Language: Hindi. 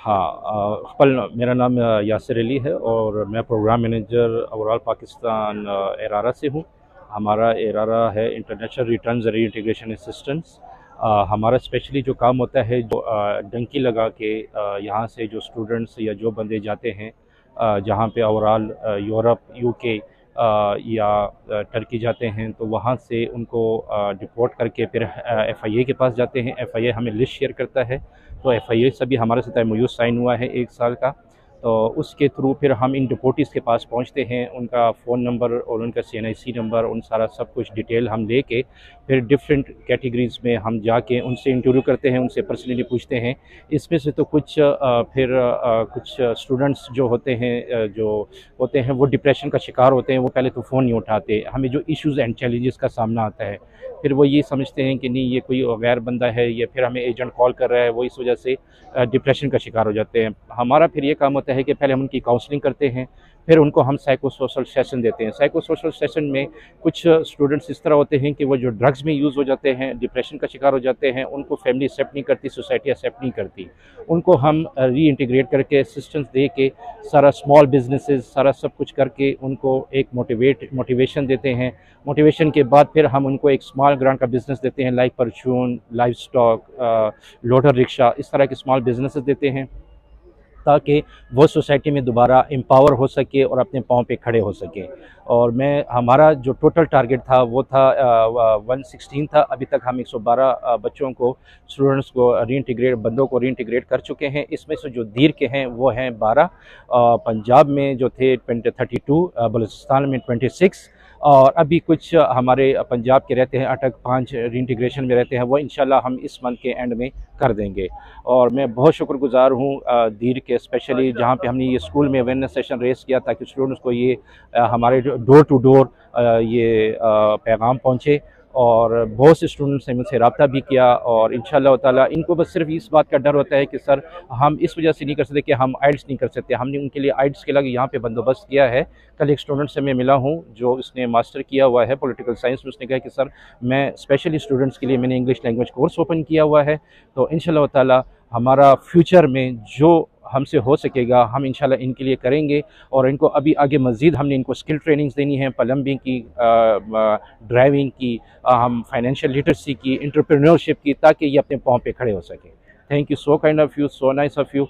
हाँ, मेरा नाम यासिर अली है और मैं प्रोग्राम मैनेजर ओवरऑल पाकिस्तान एरारा से हूँ। हमारा एरारा है इंटरनेशनल रिटर्न्स रीइंटीग्रेशन असिस्टेंस। हमारा स्पेशली जो काम होता है, जो डंकी लगा के यहाँ से जो स्टूडेंट्स या जो बंदे जाते हैं जहाँ पे ओवरऑल यूरोप, यूके या टर्की जाते हैं, तो वहाँ से उनको डिपोर्ट करके फिर एफआईए के पास जाते हैं। एफआईए हमें लिस्ट शेयर करता है, तो एफआईए से भी हमारे साथ एमओयू साइन हुआ है 1 साल का। तो उसके थ्रू फिर हम इन डिपोर्टीज़ के पास पहुंचते हैं, उनका फ़ोन नंबर और उनका सीएनआईसी नंबर, उन सारा सब कुछ डिटेल हम लेके फिर डिफरेंट कैटेगरीज़ में हम जाके उनसे इंटरव्यू करते हैं, उनसे पर्सनली पूछते हैं। इसमें से तो कुछ कुछ स्टूडेंट्स जो होते हैं वो डिप्रेशन का शिकार होते हैं। वो पहले तो फ़ोन नहीं उठाते, हमें जो इश्यूज़ एंड चैलेंजेस का सामना आता है, फिर वो ये समझते हैं कि नहीं, ये कोई गैर बंदा है, या फिर हमें एजेंट कॉल कर रहा है, वो इस वजह से डिप्रेशन का शिकार हो जाते हैं। हमारा फिर ये काम होता है कि पहले हम उनकी काउंसलिंग करते हैं, फिर उनको हम साइको सोशल सेशन देते हैं। साइको सोशल सेशन में कुछ स्टूडेंट्स इस तरह होते हैं कि वो जो ड्रग्स में यूज़ हो जाते हैं, डिप्रेशन का शिकार हो जाते हैं, उनको फैमिली एक्सेप्ट नहीं करती, सोसाइटी एक्सेप्ट नहीं करती। उनको हम री इंटीग्रेट करके असिस्टेंस दे के सारा स्मॉल बिजनेसेस सारा सब कुछ करके उनको एक मोटिवेशन देते हैं। मोटिवेशन के बाद फिर हम उनको एक स्मॉल ग्रांट का बिज़नेस देते हैं, लाइक परचून, लाइव स्टॉक, लोडर रिक्शा, इस तरह के स्मॉल बिजनेसेस देते हैं, ताकि वो सोसाइटी में दोबारा एम्पावर हो सके और अपने पाँव पे खड़े हो सके। और हमारा जो टोटल टारगेट था वो था 116 था। अभी तक हम 112 बच्चों को, स्टूडेंट्स को बंदों को रीइंटीग्रेट कर चुके हैं। इसमें से जो दीर के हैं वो हैं 12, पंजाब में जो थे 32, बलूचिस्तान में 26, और अभी कुछ हमारे पंजाब के रहते हैं, अटक 5 रीइंटीग्रेशन में रहते हैं। वो इंशाल्लाह हम इस मंथ के एंड में कर देंगे। और मैं बहुत शुक्रगुजार हूँ दीर के, स्पेशली जहाँ पे हमने ये स्कूल में अवेयरनेस सेशन रेस किया ताकि स्टूडेंट्स को ये हमारे डोर टू डोर ये पैगाम पहुँचे। और बहुत से स्टूडेंट्स ने मुझसे रब्ता भी किया, और इंशाल्लाह ताला इनको बस सिर्फ इस बात का डर होता है कि सर हम इस वजह से नहीं कर सकते कि हम आइल्स नहीं कर सकते। हमने उनके लिए आइल्स के लगे यहाँ पे बंदोबस्त किया है। कल एक स्टूडेंट से मैं मिला हूँ जो इसने मास्टर किया हुआ है पॉलिटिकल साइंस में। उसने कहा कि सर मैं स्पेशली स्टूडेंट्स के लिए मैंने इंग्लिश लैंग्वेज कोर्स ओपन किया हुआ है, तो इंशाल्लाह ताला हमारा फ्यूचर में जो हमसे हो सकेगा हम इंशाल्लाह इनके लिए करेंगे। और इनको अभी आगे मज़ीद हमने इनको स्किल ट्रेनिंग्स देनी है, प्लम्बिंग की, ड्राइविंग की, हम फाइनेंशियल लिटरेसी की, एंटरप्रेन्योरशिप की, ताकि ये अपने पाँव पे खड़े हो सकें। Thank you, so kind of you, so nice of you.